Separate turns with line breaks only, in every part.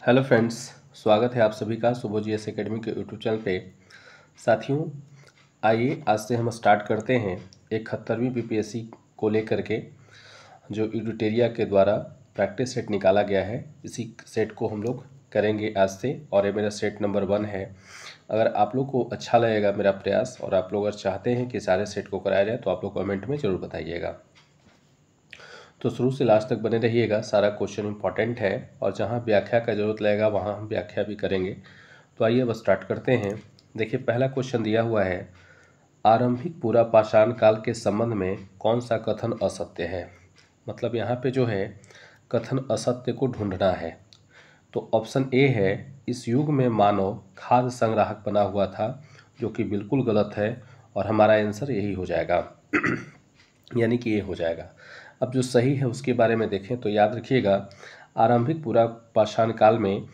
Hello friends, स्वागत है आप सभी का सुबो जीएस एकेडमी के यूट्यूब चैनल पे। साथियों, आइए आज से हम स्टार्ट करते हैं 71वीं बीपीएससी को लेकर के जो एडिटोरिया के द्वारा प्रैक्टिस सेट निकाला गया है। इसी सेट को हम लोग करेंगे आज से और ये मेरा सेट नंबर 1 है। अगर आप लोग को अच्छा लगेगा मेरा प्रयास और आप लोग अगर चाहते हैं कि सारे सेट को कराया जाए तो आप लोग कमेंट में ज़रूर बताइएगा। तो शुरू से लास्ट तक बने रहिएगा, सारा क्वेश्चन इंपॉर्टेंट है और जहाँ व्याख्या का जरूरत लगेगा वहाँ हम व्याख्या भी करेंगे। तो आइए अब स्टार्ट करते हैं। देखिए, पहला क्वेश्चन दिया हुआ है, आरंभिक पूरा पाषाण काल के संबंध में कौन सा कथन असत्य है। मतलब यहाँ पे जो है कथन असत्य को ढूंढना है। तो ऑप्शन ए है, इस युग में मानव खाद्य संग्राहक बना हुआ था, जो कि बिल्कुल गलत है और हमारा आंसर यही हो जाएगा यानी कि ये हो जाएगा। अब जो सही है उसके बारे में देखें तो याद रखिएगा, आरंभिक पूरा पाषाण काल में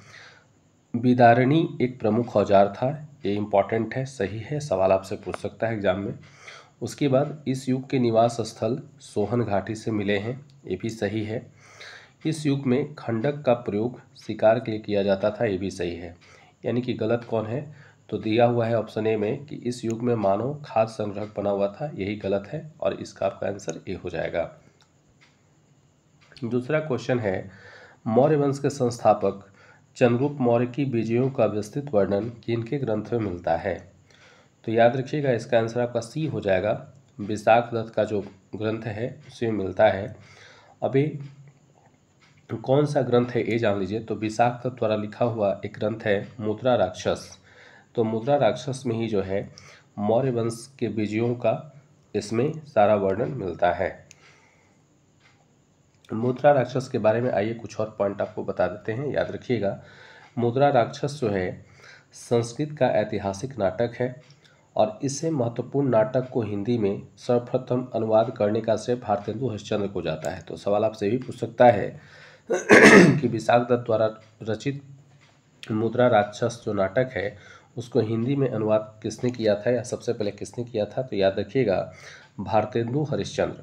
विदारणी एक प्रमुख औजार था। ये इम्पॉर्टेंट है, सही है, सवाल आपसे पूछ सकता है एग्जाम में। उसके बाद इस युग के निवास स्थल सोहन घाटी से मिले हैं, ये भी सही है। इस युग में खंडक का प्रयोग शिकार के लिए किया जाता था, ये भी सही है। यानी कि गलत कौन है, तो दिया हुआ है ऑप्शन ए में कि इस युग में मानव खाद्य संग्रहक बना हुआ था, यही गलत है और इसका आपका आंसर ए हो जाएगा। दूसरा क्वेश्चन है, मौर्य वंश के संस्थापक चंद्रगुप्त मौर्य की विजयों का विस्तृत वर्णन किनके ग्रंथ में मिलता है। तो याद रखिएगा इसका आंसर आपका सी हो जाएगा। विशाख दत्त का जो ग्रंथ है उसी में मिलता है। अभी कौन सा ग्रंथ है ये जान लीजिए। तो विशाख दत्त द्वारा लिखा हुआ एक ग्रंथ है मुद्रा राक्षस। तो मुद्रा राक्षस में ही जो है मौर्य वंश के विजयों का इसमें सारा वर्णन मिलता है। मुद्रा राक्षस के बारे में आइए कुछ और पॉइंट आपको बता देते हैं, याद रखिएगा। मुद्रा राक्षस जो है संस्कृत का ऐतिहासिक नाटक है और इससे महत्वपूर्ण नाटक को हिंदी में सर्वप्रथम अनुवाद करने का श्रेय भारतेंदु हरिश्चंद्र को जाता है। तो सवाल आपसे भी पूछ सकता है कि विशाख दत्त द्वारा रचित मुद्रा राक्षस जो नाटक है उसको हिंदी में अनुवाद किसने किया था या सबसे पहले किसने किया था। तो याद रखिएगा भारतेंदु हरिश्चंद्र।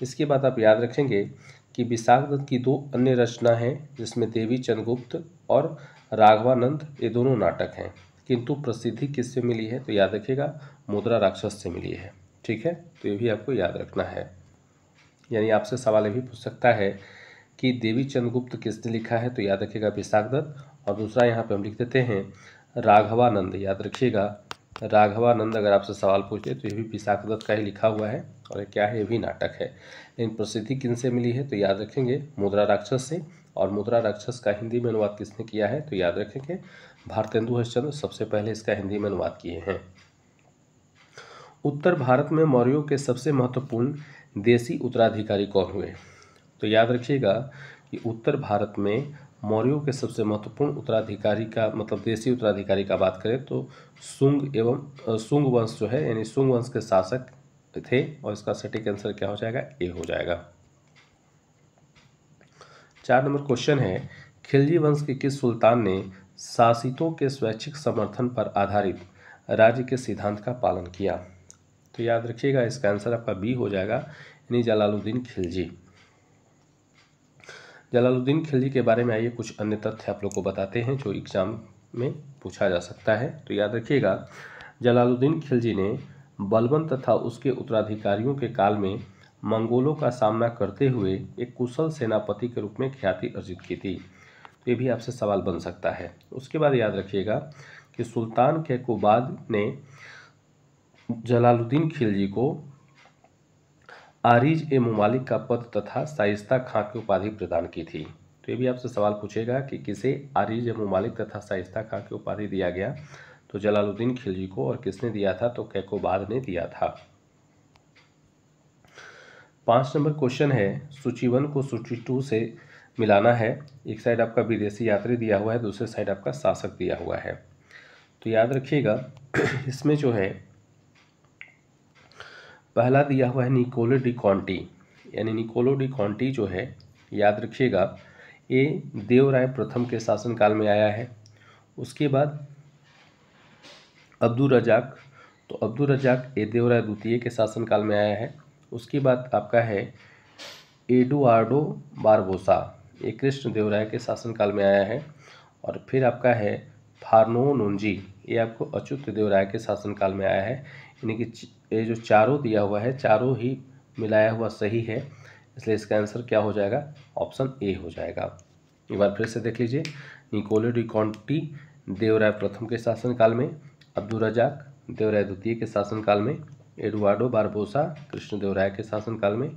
इसके बाद आप याद रखेंगे कि विशाख दत्त की दो अन्य रचना हैं जिसमें देवी चंद्रगुप्त और राघवानंद, ये दोनों नाटक हैं, किंतु प्रसिद्धि किससे मिली है। तो याद रखिएगा मुद्रा राक्षस से मिली है। ठीक है, तो ये भी आपको याद रखना है। यानी आपसे सवाल ये भी पूछ सकता है कि देवी चंद्रगुप्त किसने लिखा है। तो याद रखिएगा विशाख दत्त। और दूसरा यहाँ पे हम लिख देते हैं राघवानंद। याद रखिएगा राघवानंद अगर आपसे सवाल पूछे तो ये भी विशाख दत्त का ही लिखा हुआ है और ये क्या है, ये भी नाटक है। लेकिन प्रसिद्धि किन से मिली है तो याद रखेंगे मुद्रा राक्षस से। और मुद्रा राक्षस का हिंदी में अनुवाद किसने किया है तो याद रखेंगे भारतेंदु हरिश्चंद्र सबसे पहले इसका हिंदी में अनुवाद किए हैं। उत्तर भारत में मौर्यों के सबसे महत्वपूर्ण देसी उत्तराधिकारी कौन हुए। तो याद रखिएगा कि उत्तर भारत में मौर्यों के सबसे महत्वपूर्ण उत्तराधिकारी का मतलब देसी उत्तराधिकारी का बात करें तो शुंग वंश जो है यानी शुंग वंश के शासक थे और इसका सटीक आंसर क्या हो जाएगा, ए हो जाएगा। 4 नंबर क्वेश्चन है, खिलजी वंश के किस सुल्तान ने शासितों के स्वैच्छिक समर्थन पर आधारित राज्य के सिद्धांत का पालन किया। तो याद रखिएगा इसका आंसर आपका बी हो जाएगा, यानी जलालुद्दीन खिलजी। जलालुद्दीन खिलजी के बारे में आइए कुछ अन्य तथ्य आप लोग को बताते हैं जो एग्जाम में पूछा जा सकता है। तो याद रखिएगा जलालुद्दीन खिलजी ने बलबन तथा उसके उत्तराधिकारियों के काल में मंगोलों का सामना करते हुए एक कुशल सेनापति के रूप में ख्याति अर्जित की थी। तो ये भी आपसे सवाल बन सकता है। उसके बाद याद रखिएगा कि सुल्तान कैकोबाद ने जलालुद्दीन खिलजी को आरिज ए मुमालिक का पद तथा शाइस्ता खां की उपाधि प्रदान की थी। तो ये भी आपसे सवाल पूछेगा कि किसे आरिज ए मुमालिक तथा शाइस्ता खां की उपाधि दिया गया। तो जलालुद्दीन खिलजी को। और किसने दिया था तो कैकोबाद ने दिया था। 5 नंबर क्वेश्चन है, सूची 1 को सूची 2 से मिलाना है। एक साइड आपका विदेशी यात्री दिया हुआ है, दूसरे साइड आपका शासक दिया हुआ है। तो याद रखिएगा इसमें जो है पहला दिया हुआ है निकोलो डी कॉन्टी, यानी निकोलो डी कॉन्टी जो है याद रखिएगा ये देवराय प्रथम के शासनकाल में आया है। उसके बाद अब्दुल रजाक, तो अब्दुल रजाक ये देवराय द्वितीय के शासनकाल में आया है। उसके बाद आपका है एडुआर्डो बारबोसा, ये कृष्ण देवराय के शासनकाल में आया है। और फिर आपका है फार्नोनुंजी, ये आपको अच्युत देवराय के शासनकाल में आया है। यानी कि ये जो चारों दिया हुआ है, चारों ही मिलाया हुआ सही है, इसलिए इसका आंसर क्या हो जाएगा, ऑप्शन ए हो जाएगा। एक बार फिर से देख लीजिए, निकोलो डी कॉन्टी देवराय प्रथम के शासनकाल में, अब्दुल रजाक देवराय द्वितीय के शासनकाल में, एडुआर्डो बारबोसा कृष्णदेवराय के शासनकाल में,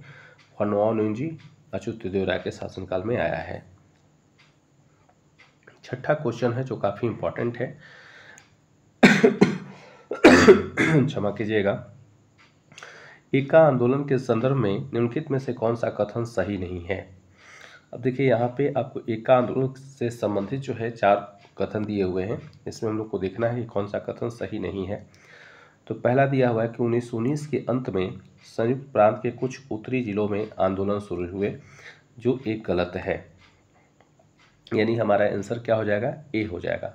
फार्नोनुंजी अच्युत देवराय के शासनकाल में आया है। छठा क्वेश्चन है जो काफ़ी इंपॉर्टेंट है, क्षमा कीजिएगा। एका आंदोलन के संदर्भ में निम्नलिखित में से कौन सा कथन सही नहीं है। अब देखिए यहाँ पे आपको एका आंदोलन से संबंधित जो है 4 कथन दिए हुए हैं, इसमें हम लोग को देखना है कि कौन सा कथन सही नहीं है। तो पहला दिया हुआ है कि 1919 के अंत में संयुक्त प्रांत के कुछ उत्तरी जिलों में आंदोलन शुरू हुए, जो एक गलत है, यानी हमारा आंसर क्या हो जाएगा, ए हो जाएगा।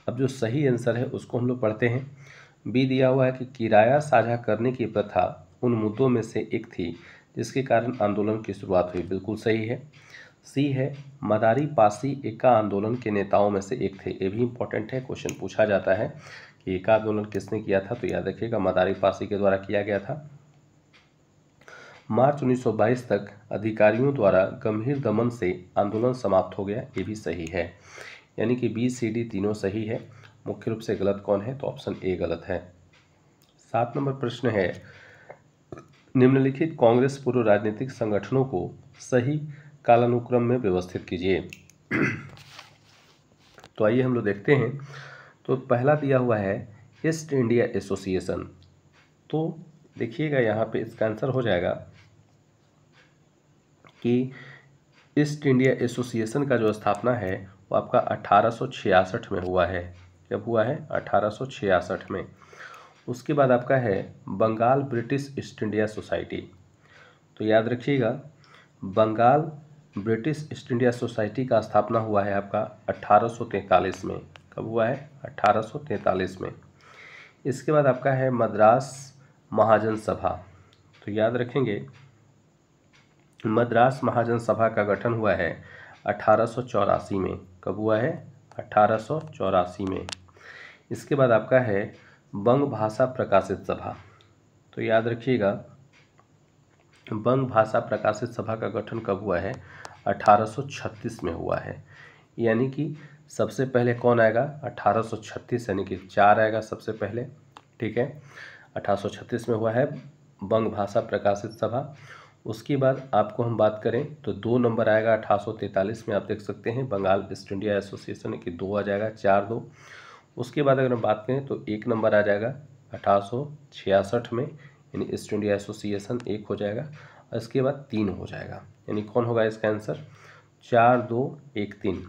अब जो सही आंसर है उसको हम लोग पढ़ते हैं। बी दिया हुआ है कि किराया साझा करने की प्रथा उन मुद्दों में से एक थी जिसके कारण आंदोलन की शुरुआत हुई, बिल्कुल सही है। सी है मदारी पासी एका आंदोलन के नेताओं में से एक थे, ये भी इंपॉर्टेंट है, क्वेश्चन पूछा जाता है कि एका आंदोलन किसने किया था, तो याद रखिएगा मदारी पासी के द्वारा किया गया था। मार्च 1922 तक अधिकारियों द्वारा गंभीर दमन से आंदोलन समाप्त हो गया, ये भी सही है। यानी कि बी सी डी तीनों सही है, मुख्य रूप से गलत कौन है, तो ऑप्शन ए गलत है। 7 नंबर प्रश्न है, निम्नलिखित कांग्रेस पूर्व राजनीतिक संगठनों को सही कालानुक्रम में व्यवस्थित कीजिए। तो आइए हम लोग देखते हैं। तो पहला दिया हुआ है ईस्ट इंडिया एसोसिएशन, तो देखिएगा यहाँ पे इसका आंसर हो जाएगा कि ईस्ट इंडिया एसोसिएशन का जो स्थापना है वो आपका 1866 में हुआ है। कब हुआ है, 1866 में। उसके बाद आपका है Bengal British East India society, तो याद रखिएगा Bengal British East India society का स्थापना हुआ है आपका 1843 में। कब हुआ है, 1843 में। इसके बाद आपका है मद्रास महाजन सभा, तो याद रखेंगे मद्रास महाजन सभा का गठन हुआ है 1884 में। कब हुआ है, 1884 में। इसके बाद आपका है बंग भाषा प्रकाशित सभा, तो याद रखिएगा बंग भाषा प्रकाशित सभा का गठन कब हुआ है, 1836 में हुआ है। यानी कि सबसे पहले कौन आएगा, 1836, यानी कि 4 आएगा सबसे पहले, ठीक है। 1836 में हुआ है बंग भाषा प्रकाशित सभा। उसके बाद आपको हम बात करें तो 2 नंबर आएगा 1843 में, आप देख सकते हैं बंगाल ईस्ट इंडिया एसोसिएशन की 2 आ जाएगा, 4-2। उसके बाद अगर हम बात करें तो 1 नंबर आ जाएगा 1866 में, यानी ईस्ट इंडिया एसोसिएशन 1 हो जाएगा। और इसके बाद 3 हो जाएगा, यानी कौन होगा इसका आंसर, 4-2-1-3।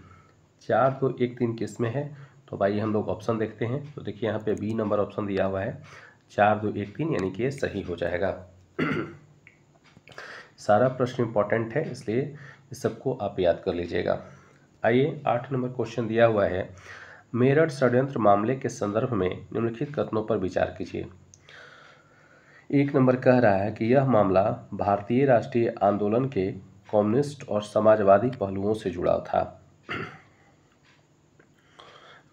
4-2-1-3 किस में है, तो भाई हम लोग ऑप्शन देखते हैं। तो देखिए यहाँ पे बी नंबर ऑप्शन दिया हुआ है 4-2-1-3, यानी कि ये सही हो जाएगा। सारा प्रश्न इंपॉर्टेंट है, इसलिए इस सबको आप याद कर लीजिएगा। आइए 8 नंबर क्वेश्चन दिया हुआ है, मेरठ षड्यंत्र मामले के संदर्भ में निम्नलिखित कथनों पर विचार कीजिए। 1 नंबर कह रहा है कि यह मामला भारतीय राष्ट्रीय आंदोलन के कम्युनिस्ट और समाजवादी पहलुओं से जुड़ा था।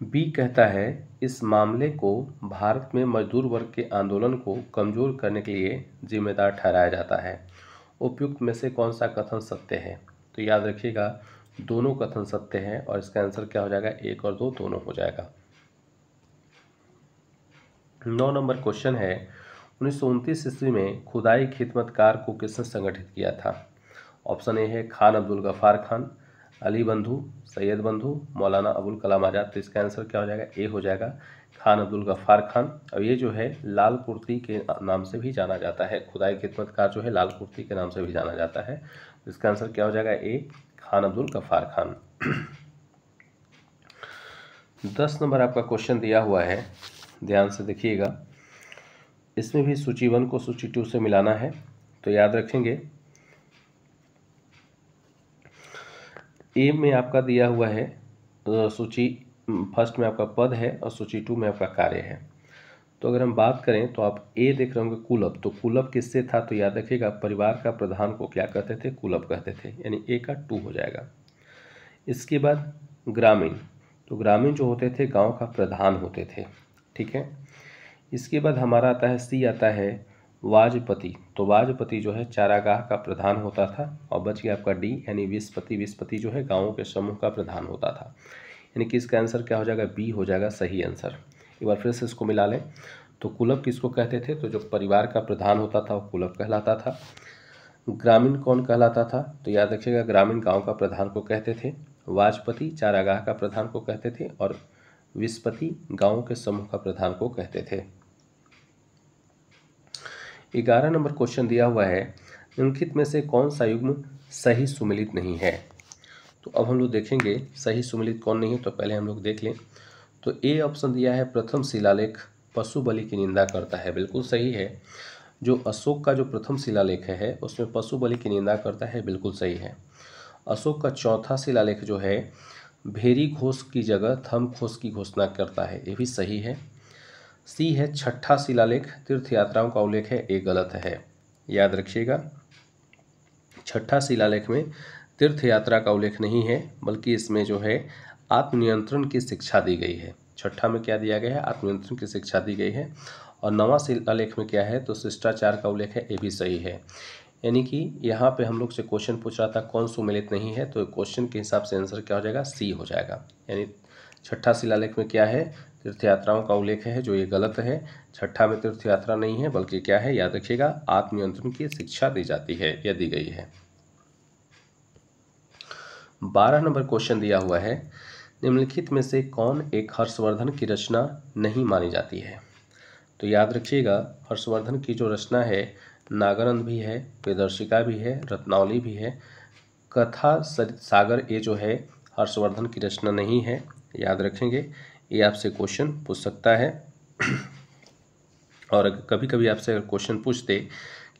बी कहता है इस मामले को भारत में मजदूर वर्ग के आंदोलन को कमजोर करने के लिए जिम्मेदार ठहराया जाता है। उपयुक्त में से कौन सा कथन सत्य है, तो याद रखिएगा दोनों कथन सत्य है और इसका आंसर क्या हो जाएगा, 1 और 2 दोनों हो जाएगा। 9 नंबर क्वेश्चन है, 1929 ईस्वी में खुदाई खिदमतकार को किसने संगठित किया था। ऑप्शन ए है खान अब्दुल गफ्फार खान, अली बंधु, सैयद बंधु, मौलाना अबुल कलाम आज़ाद। तो इसका आंसर क्या हो जाएगा, ए हो जाएगा खान अब्दुल गफ्फार खान। और ये जो है लाल कुर्ती के नाम से भी जाना जाता है, खुदाई खिदमतकार जो है लाल कुर्ती के नाम से भी जाना जाता है। तो इसका आंसर क्या हो जाएगा, ए खान अब्दुल गफ्फार खान। 10 नंबर आपका क्वेश्चन दिया हुआ है, ध्यान से देखिएगा। इसमें भी सूची 1 को सूची 2 से मिलाना है, तो याद रखेंगे ए में आपका दिया हुआ है सूची फर्स्ट में आपका पद है और सूची 2 में आपका कार्य है। तो अगर हम बात करें तो आप ए देख रहे होंगे कुलप, तो कुलप किससे था, तो याद रखिएगा परिवार का प्रधान को क्या कहते थे, कुलप कहते थे, यानी ए का 2 हो जाएगा। इसके बाद ग्रामीण, तो ग्रामीण जो होते थे गांव का प्रधान होते थे। ठीक है, इसके बाद हमारा आता है सी, आता है वाजपति। तो वाजपति जो है चारागाह का प्रधान होता था। और बच गया आपका डी यानी विस्पति। विस्पति जो है गाँवों के समूह का प्रधान होता था। यानी कि इसका आंसर क्या हो जाएगा, बी हो जाएगा सही आंसर। एक बार फिर से इसको मिला लें। तो कुलप किसको कहते थे, तो जो परिवार का प्रधान होता था वो कुलप कहलाता था। ग्रामीण कौन कहलाता था, तो याद रखिएगा ग्रामीण गांव का प्रधान को कहते थे। वाजपति चारागाह का प्रधान को कहते थे। और विस्पति गांवों के समूह का प्रधान को कहते थे। 11 नंबर क्वेश्चन दिया हुआ है, निम्नलिखित में से कौन सा युग्म सही सुमेलित नहीं है। तो अब हम लोग देखेंगे सही सुमेलित कौन नहीं है। तो पहले हम लोग देख लें। तो ए ऑप्शन दिया है प्रथम शिलालेख पशु बलि की निंदा करता है, बिल्कुल सही है। जो अशोक का जो प्रथम शिलालेख है उसमें पशु बलि की निंदा करता है, बिल्कुल सही है। अशोक का चौथा शिलालेख जो है भेरी घोष की जगह थम घोष की घोषणा करता है, ये भी सही है। सी है छठा शिलालेख तीर्थ यात्राओं का उल्लेख है, ये गलत है। याद रखिएगा छठा शिलालेख में तीर्थ यात्रा का उल्लेख नहीं है, बल्कि इसमें जो है आत्मनियंत्रण की शिक्षा दी गई है। छठा में क्या दिया गया है, आत्मनियंत्रण की शिक्षा दी गई है। और नवा शिलालेख में क्या है, तो शिष्टाचार का उल्लेख है, ये भी सही है। यानी कि यहाँ पे हम लोग से क्वेश्चन पूछ रहा था कौन सुमेलित नहीं है, तो क्वेश्चन के हिसाब से आंसर क्या हो जाएगा, सी हो जाएगा। यानी छठा शिलालेख में क्या है, तीर्थ यात्राओं का उल्लेख है, जो ये गलत है। छठा में तीर्थ यात्रा नहीं है, बल्कि क्या है, याद रखिएगा आत्मनियंत्रण की शिक्षा दी जाती है, यह दी गई है। 12 नंबर क्वेश्चन दिया हुआ है, निम्नलिखित में से कौन एक हर्षवर्धन की रचना नहीं मानी जाती है। तो याद रखिएगा हर्षवर्धन की जो रचना है नागानंद भी है, वेदर्शिका भी है, रत्नावली भी है। कथा सरित सागर ये जो है हर्षवर्धन की रचना नहीं है, याद रखेंगे। ये आपसे क्वेश्चन पूछ सकता है। और कभी कभी आपसे अगर क्वेश्चन पूछते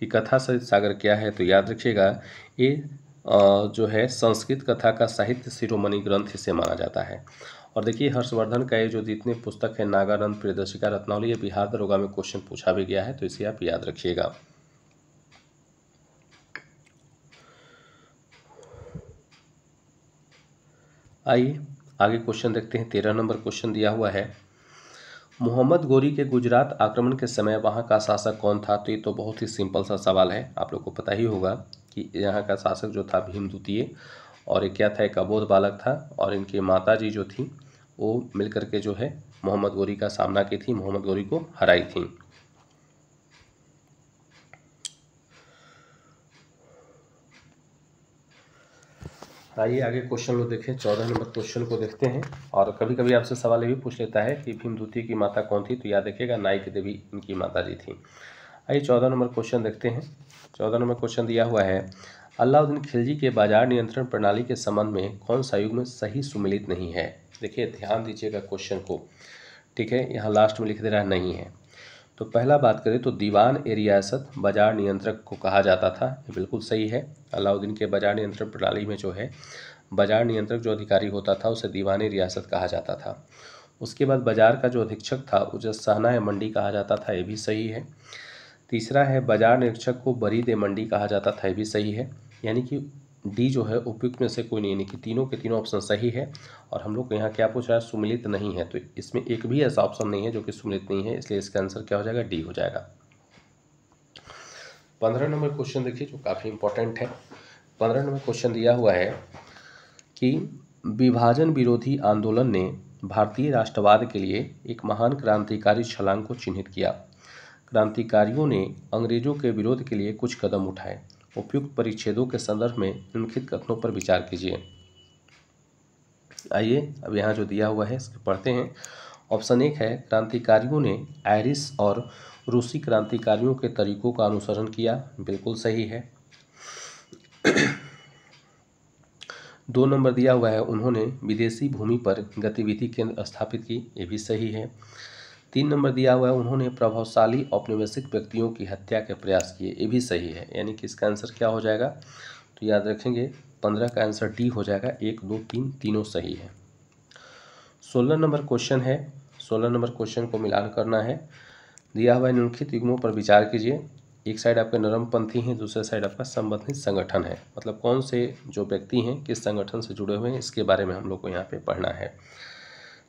कि कथा सरित सागर क्या है, तो याद रखिएगा ये जो है संस्कृत कथा का साहित्य शिरोमणि ग्रंथ इसे माना जाता है। और देखिए हर्षवर्धन का ये जो जितने पुस्तक है नागानंद, प्रियदर्शिका, रत्नावली, ये बिहार दरोगा में क्वेश्चन पूछा भी गया है, तो इसे आप याद रखिएगा। आइए आगे क्वेश्चन देखते हैं। 13 नंबर क्वेश्चन दिया हुआ है, मोहम्मद गोरी के गुजरात आक्रमण के समय वहाँ का शासक कौन था। तो ये तो बहुत ही सिंपल सा सवाल है, आप लोग को पता ही होगा कि यहाँ का शासक जो था भीम द्वितीय। और ये क्या था, एक अबोध बालक था। और इनकी माता जी जो थी वो मिलकर के जो है मोहम्मद गोरी का सामना की थी, मोहम्मद गोरी को हराई थी। आइए आगे क्वेश्चन को देखें। 14 नंबर क्वेश्चन को देखते हैं। और कभी कभी आपसे सवाल ये भी पूछ लेता है कि भीम द्वितीय की माता कौन थी, तो याद रखिएगा नायक देवी इनकी माता जी थी। आइए 14 नंबर क्वेश्चन देखते हैं। 14 नंबर क्वेश्चन दिया हुआ है, अलाउद्दीन खिलजी के बाजार नियंत्रण प्रणाली के संबंध में कौन सा युग्म सही सुमेलित नहीं है। देखिए ध्यान दीजिएगा क्वेश्चन को, ठीक है। यहाँ लास्ट में लिख दे रहा है नहीं है। तो पहला बात करें तो दीवान ए रियासत बाजार नियंत्रक को कहा जाता था, ये बिल्कुल सही है। अलाउद्दीन के बाजार नियंत्रण प्रणाली में जो है बाजार नियंत्रक जो अधिकारी होता था उसे दीवान ए रियासत कहा जाता था। उसके बाद बाजार का जो अधीक्षक था उसे सहना ए मंडी कहा जाता था, ये भी सही है। तीसरा है बाजार निरीक्षक को बरीद ए मंडी कहा जाता था, ये भी सही है। यानी कि डी जो है उपयुक्त में से कोई नहीं, यानी कि तीनों के तीनों ऑप्शन सही है। और हम लोग को यहाँ क्या पूछ रहा है, सुमेलित नहीं है। तो इसमें एक भी ऐसा ऑप्शन नहीं है जो कि सुमेलित नहीं है, इसलिए इसका आंसर क्या हो जाएगा, डी हो जाएगा। 15 नंबर क्वेश्चन देखिए जो काफ़ी इंपॉर्टेंट है। 15 नंबर क्वेश्चन दिया हुआ है कि विभाजन विरोधी आंदोलन ने भारतीय राष्ट्रवाद के लिए एक महान क्रांतिकारी छलांग को चिन्हित किया। क्रांतिकारियों ने अंग्रेजों के विरोध के लिए कुछ कदम उठाए। उपयुक्त परिच्छेदों के संदर्भ में निम्नलिखित कथनों पर विचार कीजिए। आइए अब यहाँ जो दिया हुआ है इसको पढ़ते हैं। ऑप्शन 1 है क्रांतिकारियों ने आयरिश और रूसी क्रांतिकारियों के तरीकों का अनुसरण किया, बिल्कुल सही है। 2 नंबर दिया हुआ है उन्होंने विदेशी भूमि पर गतिविधि केंद्र स्थापित की, ये भी सही है। 3 नंबर दिया हुआ है उन्होंने प्रभावशाली औपनिवेशिक व्यक्तियों की हत्या के प्रयास किए, ये भी सही है। यानी कि इसका आंसर क्या हो जाएगा, तो याद रखेंगे 15 का आंसर डी हो जाएगा। 1, 2, 3 तीनों सही है। 16 नंबर क्वेश्चन है। 16 नंबर क्वेश्चन को मिलान करना है। दिया हुआ है निम्नलिखित युग्मों पर विचार कीजिए। एक साइड आपके नरमपंथी हैं, दूसरे साइड आपका संबंधित संगठन है। मतलब कौन से जो व्यक्ति हैं किस संगठन से जुड़े हुए हैं इसके बारे में हम लोग को यहाँ पे पढ़ना है।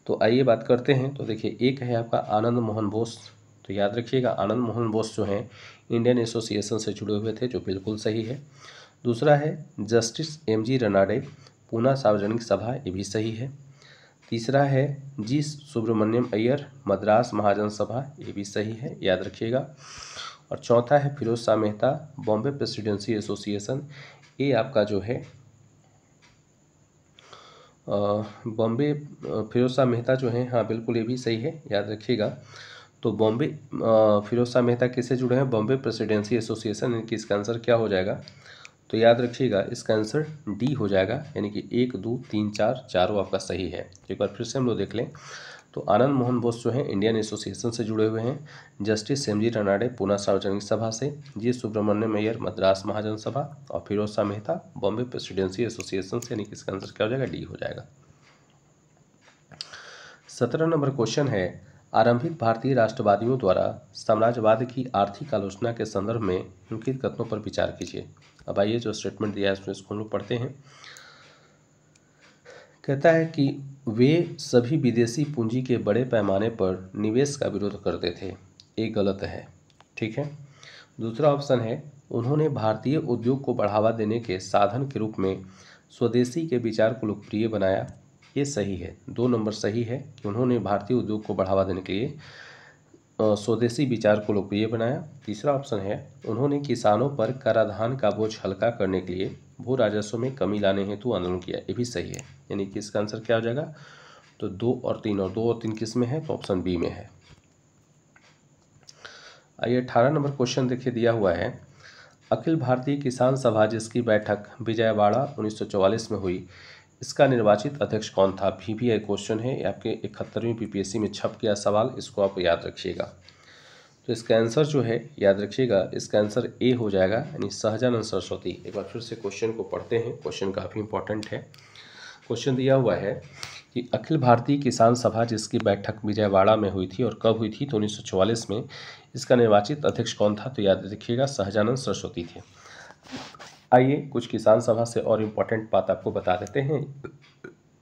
तो आइए बात करते हैं। तो देखिए, एक है आपका आनंद मोहन बोस। तो याद रखिएगा, आनंद मोहन बोस जो हैं इंडियन एसोसिएशन से जुड़े हुए थे, जो बिल्कुल सही है। दूसरा है जस्टिस एम.जी. रनाडे, पूना सार्वजनिक सभा, ये भी सही है। तीसरा है जी सुब्रमण्यम अय्यर, मद्रास महाजन सभा, ये भी सही है, याद रखिएगा। और चौथा है फिरोज शाह मेहता, बॉम्बे प्रेसिडेंसी एसोसिएशन, ये आपका जो है बॉम्बे फिरोज शाह मेहता जो है, हाँ बिल्कुल ये भी सही है, याद रखिएगा। तो बॉम्बे फिरोज शाह मेहता किससे जुड़े हैं? बॉम्बे प्रेसिडेंसी एसोसिएशन, यानी कि इसका आंसर क्या हो जाएगा? तो याद रखिएगा, इसका आंसर डी हो जाएगा, यानी कि 1, 2, 3, 4 चारों आपका सही है। एक बार फिर से हम लोग देख लें। तो आनंद मोहन बोस जो हैं इंडियन एसोसिएशन से जुड़े हुए हैं, जस्टिस एम.जी. रनाडे पूना सार्वजनिक सभा से, जी सुब्रमण्यम अय्यर मद्रास महाजन सभा, और फिरोज शाह मेहता बॉम्बे प्रेसिडेंसी एसोसिएशन से, यानी कि इसका आंसर क्या हो जाएगा? डी हो जाएगा। 17 नंबर क्वेश्चन है, आरंभिक भारतीय राष्ट्रवादियों द्वारा साम्राज्यवाद की आर्थिक आलोचना के संदर्भ में निम्नलिखित कथनों पर विचार कीजिए। अब आइए जो स्टेटमेंट दिया है इसको हम लोग पढ़ते हैं। कहता है कि वे सभी विदेशी पूंजी के बड़े पैमाने पर निवेश का विरोध करते थे, ये गलत है, ठीक है। दूसरा ऑप्शन है, उन्होंने भारतीय उद्योग को बढ़ावा देने के साधन के रूप में स्वदेशी के विचार को लोकप्रिय बनाया, ये सही है। 2 नंबर सही है कि उन्होंने भारतीय उद्योग को बढ़ावा देने के लिए स्वदेशी विचार को लोकप्रिय बनाया। तीसरा ऑप्शन है, उन्होंने किसानों पर कराधान का बोझ हल्का करने के लिए भू राजस्व में कमी लाने हेतु आंदोलन किया, ये भी सही है, यानी कि इसका आंसर क्या हो जाएगा? तो 2 और 3, और 2 और 3 किस में है? तो ऑप्शन बी में है। आइए 18 नंबर क्वेश्चन देखिए, दिया हुआ है, अखिल भारतीय किसान सभा जिसकी बैठक विजयवाड़ा 1944 में हुई, इसका निर्वाचित अध्यक्ष कौन था? VVI क्वेश्चन है, ये आपके 71वीं PPSC में छप गया सवाल, इसको आप याद रखिएगा। तो इसका आंसर जो है, याद रखिएगा, इसका आंसर ए हो जाएगा, यानी सहजानंद सरस्वती। एक बार फिर से क्वेश्चन को पढ़ते हैं, क्वेश्चन काफ़ी इंपॉर्टेंट है। क्वेश्चन दिया हुआ है कि अखिल भारतीय किसान सभा जिसकी बैठक विजयवाड़ा में हुई थी और कब हुई थी? तो 1944 में। इसका निर्वाचित अध्यक्ष कौन था? तो याद रखिएगा, सहजानंद सरस्वती थे। आइए कुछ किसान सभा से और इम्पोर्टेंट बात आपको बता देते हैं,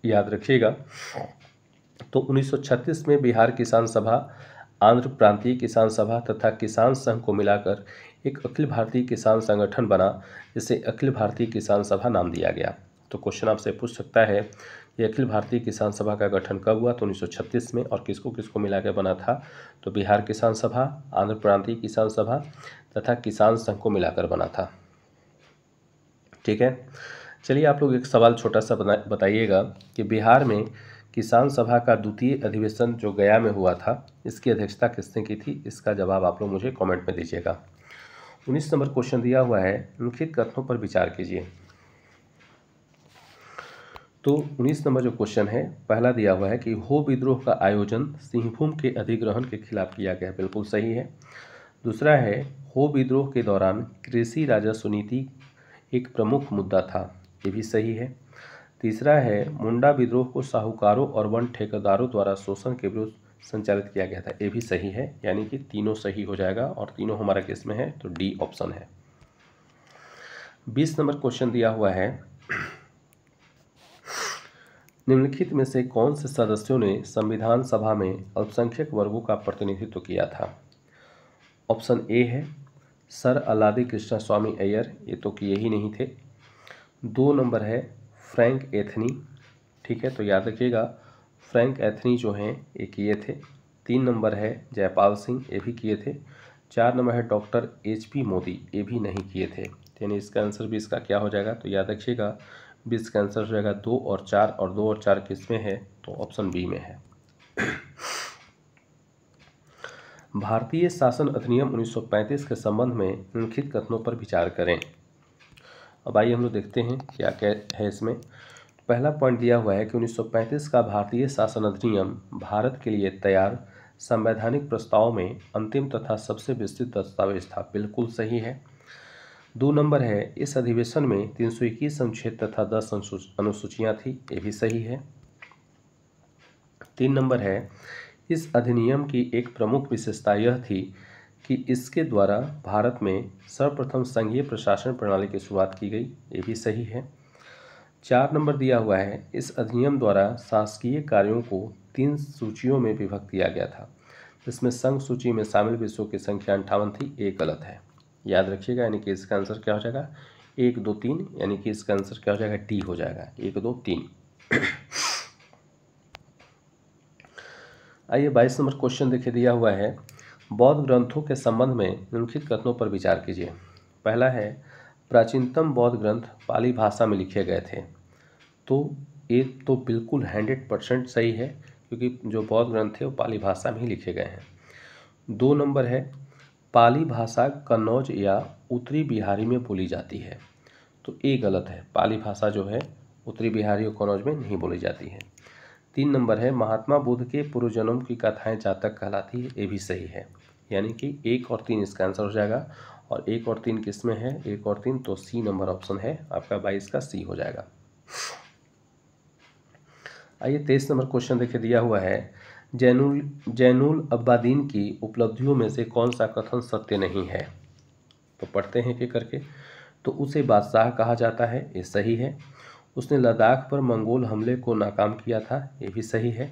याद रखिएगा। तो 1936 में बिहार किसान सभा, आंध्र प्रांतीय किसान सभा तथा किसान संघ को मिलाकर एक अखिल भारतीय किसान संगठन बना, जिसे अखिल भारतीय किसान सभा नाम दिया गया। तो क्वेश्चन आपसे पूछ सकता है कि अखिल भारतीय किसान सभा का गठन कब हुआ? तो 1936 में, और किसको किसको मिला के बना था? तो बिहार किसान सभा, आंध्र प्रांतीय किसान सभा तथा किसान संघ को मिलाकर बना था, ठीक है। चलिए आप लोग एक सवाल छोटा सा बताइएगा कि बिहार में किसान सभा का द्वितीय अधिवेशन जो गया में हुआ था, इसकी अध्यक्षता किसने की थी? इसका जवाब आप लोग मुझे कमेंट में दीजिएगा। 19 नंबर क्वेश्चन दिया हुआ है, निम्नलिखित कथनों पर विचार कीजिए। तो 19 नंबर जो क्वेश्चन है, पहला दिया हुआ है कि हो विद्रोह का आयोजन सिंहभूम के अधिग्रहण के खिलाफ किया गया, बिल्कुल सही है। दूसरा है, हो विद्रोह के दौरान कृषि राजस्व नीति एक प्रमुख मुद्दा था, ये भी सही है। तीसरा है, मुंडा विद्रोह को साहूकारों और वन ठेकेदारों द्वारा शोषण के विरुद्ध संचालित किया गया था, ये भी सही है, यानी कि तीनों सही हो जाएगा, और तीनों हमारा किस में है? तो डी ऑप्शन है। 20 नंबर क्वेश्चन दिया हुआ है, निम्नलिखित में से कौन से सदस्यों ने संविधान सभा में अल्पसंख्यक वर्गों का प्रतिनिधित्व किया था? ऑप्शन ए है सर अलादी कृष्णा स्वामी अय्यर, ये तो किए ही नहीं थे। 2 नंबर है फ्रैंक एथनी, ठीक है, तो याद रखिएगा, फ्रैंक एथनी जो हैं ये किए थे। 3 नंबर है जयपाल सिंह, ये भी किए थे। 4 नंबर है डॉक्टर HP मोदी, ये भी नहीं किए थे, यानी इसका आंसर भी इसका क्या हो जाएगा? तो याद रखिएगा, 20 का आंसर हो जाएगा 2 और 4, और 2 और 4 किस में है? तो ऑप्शन बी में है। भारतीय शासन अधिनियम 1935 के संबंध में निम्नलिखित कथनों पर विचार करें। अब आइए हम लोग देखते हैं क्या क्या है इसमें। पहला पॉइंट दिया हुआ है कि 1935 का भारतीय शासन अधिनियम भारत के लिए तैयार संवैधानिक प्रस्ताव में अंतिम तथा सबसे विस्तृत दस्तावेज था, बिल्कुल सही है। 2 नंबर है, इस अधिवेशन में 321 अनुच्छेद तथा 10 अनुसूचियाँ थी, ये भी सही है। 3 नंबर है, इस अधिनियम की एक प्रमुख विशेषता यह थी कि इसके द्वारा भारत में सर्वप्रथम संघीय प्रशासन प्रणाली की शुरुआत की गई, ये भी सही है। 4 नंबर दिया हुआ है, इस अधिनियम द्वारा शासकीय कार्यों को 3 सूचियों में विभक्त किया गया था, जिसमें संघ सूची में शामिल विषयों की संख्या 58 थी। ये गलत है, याद रखिएगा। यानी कि इसका आंसर क्या हो जाएगा, 1 2 3, यानी कि इसका आंसर क्या हो जाएगा, डी हो जाएगा, 1 2 3। आइए 22 नंबर क्वेश्चन देखिए, दिया हुआ है, बौद्ध ग्रंथों के संबंध में निम्नलिखित कथनों पर विचार कीजिए। पहला है, प्राचीनतम बौद्ध ग्रंथ पाली भाषा में लिखे गए थे। तो ये तो बिल्कुल 100% सही है, क्योंकि जो बौद्ध ग्रंथ थे वो पाली भाषा में ही लिखे गए हैं। 2 नंबर है, पाली भाषा कन्नौज या उत्तरी बिहारी में बोली जाती है। तो ये गलत है, पाली भाषा जो है उत्तरी बिहारी और कन्नौज में नहीं बोली जाती है। 3 नंबर है, महात्मा बुद्ध के पूर्व जन्म की कथाएं जातक कहलाती है। ये भी सही है, यानी कि 1 और 3 इसका आंसर हो जाएगा। और 1 और 3 किस में है, 1 और 3, तो सी नंबर ऑप्शन है आपका 22 का, सी हो जाएगा। आइए 23 नंबर क्वेश्चन देखिए, दिया हुआ है, जैनुल अब्बादीन की उपलब्धियों में से कौन सा कथन सत्य नहीं है। तो पढ़ते हैं एक करके। तो उसे बादशाह कहा जाता है, ये सही है। उसने लद्दाख पर मंगोल हमले को नाकाम किया था, ये भी सही है।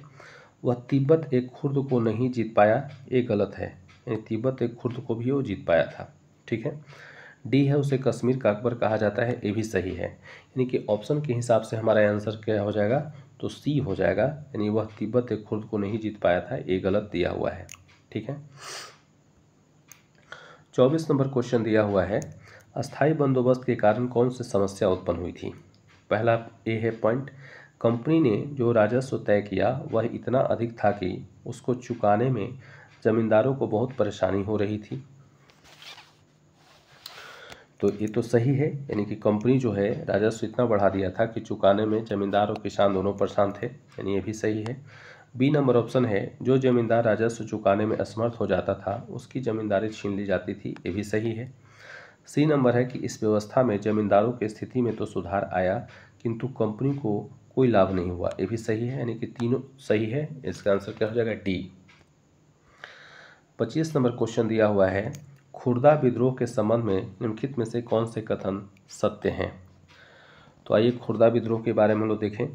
वह तिब्बत एक खुर्द को नहीं जीत पाया, ये गलत है, यानी तिब्बत एक खुर्द को भी वो जीत पाया था। ठीक है। डी है, उसे कश्मीर का अकबर कहा जाता है, ये भी सही है। यानी कि ऑप्शन के हिसाब से हमारा आंसर क्या हो जाएगा, तो सी हो जाएगा, यानी वह तिब्बत एक खुर्द को नहीं जीत पाया था, ये गलत दिया हुआ है। ठीक है। 24 नंबर क्वेश्चन दिया हुआ है, अस्थायी बंदोबस्त के कारण कौन सी समस्या उत्पन्न हुई थी। पहला ए है पॉइंट, कंपनी ने जो राजस्व तय किया वह इतना अधिक था कि उसको चुकाने में जमींदारों को बहुत परेशानी हो रही थी। तो ये तो सही है, यानी कि कंपनी जो है राजस्व इतना बढ़ा दिया था कि चुकाने में जमींदार और किसान दोनों परेशान थे, यानी ये भी सही है। बी नंबर ऑप्शन है, जो जमींदार राजस्व चुकाने में असमर्थ हो जाता था उसकी जमींदारी छीन ली जाती थी, ये भी सही है। सी नंबर है कि इस व्यवस्था में जमींदारों की स्थिति में तो सुधार आया, किंतु कंपनी को कोई लाभ नहीं हुआ, ये भी सही है, यानी कि तीनों सही है। इसका आंसर क्या हो जाएगा, डी। 25 नंबर क्वेश्चन दिया हुआ है, खुर्दा विद्रोह के संबंध में निम्नलिखित में से कौन से कथन सत्य हैं। तो आइए खुर्दा विद्रोह के बारे में लोग देखें।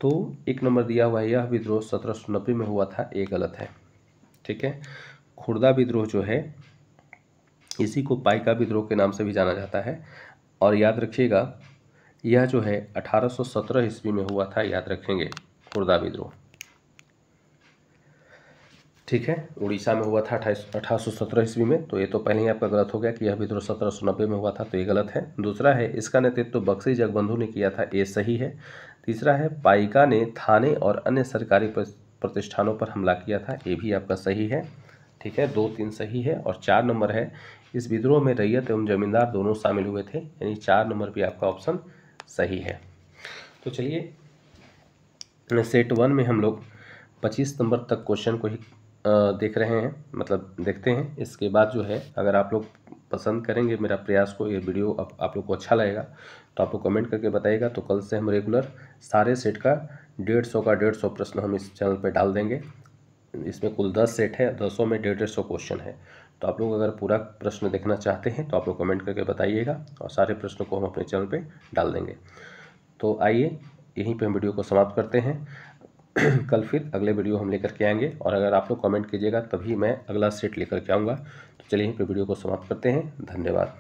तो 1 नंबर दिया हुआ है, यह विद्रोह 1790 में हुआ था, ये गलत है। ठीक है। खुर्दा विद्रोह जो है इसी को पाइका विद्रोह के नाम से भी जाना जाता है। और याद रखिएगा, यह जो है 1817 ईस्वी में हुआ था, याद रखेंगे खुर्दा विद्रोह। ठीक है, उड़ीसा में हुआ था 1817 ईस्वी में। तो ये तो पहले ही आपका गलत हो गया कि यह विद्रोह 1790 में हुआ था, तो ये गलत है। दूसरा है, इसका नेतृत्व बक्सी जगबंधु ने किया था, ये सही है। तीसरा है, पाइका ने थाने और अन्य सरकारी प्रतिष्ठानों पर हमला किया था, ये भी आपका सही है। ठीक है, 2 3 सही है। और 4 नंबर है, इस विद्रोह में रैयत एवं जमींदार दोनों शामिल हुए थे, यानी 4 नंबर भी आपका ऑप्शन सही है। तो चलिए सेट 1 में हम लोग 25 नंबर तक क्वेश्चन को ही देख रहे हैं, मतलब देखते हैं। इसके बाद जो है, अगर आप लोग पसंद करेंगे मेरा प्रयास को, ये वीडियो आप लोग को अच्छा लगेगा तो आप लोग कमेंट करके बताइएगा। तो कल से हम रेगुलर सारे सेट का 150 प्रश्न हम इस चैनल पे डाल देंगे। इसमें कुल 10 सेट है, 10 में 150 क्वेश्चन है। तो आप लोग अगर पूरा प्रश्न देखना चाहते हैं तो आप लोग कमेंट करके बताइएगा, और सारे प्रश्नों को हम अपने चैनल पे डाल देंगे। तो आइए यहीं पे हम वीडियो को समाप्त करते हैं। कल फिर अगले वीडियो हम लेकर के आएंगे, और अगर आप लोग कमेंट कीजिएगा तभी मैं अगला सेट लेकर के आऊँगा। तो चलिए यहीं पे वीडियो को समाप्त करते हैं। धन्यवाद।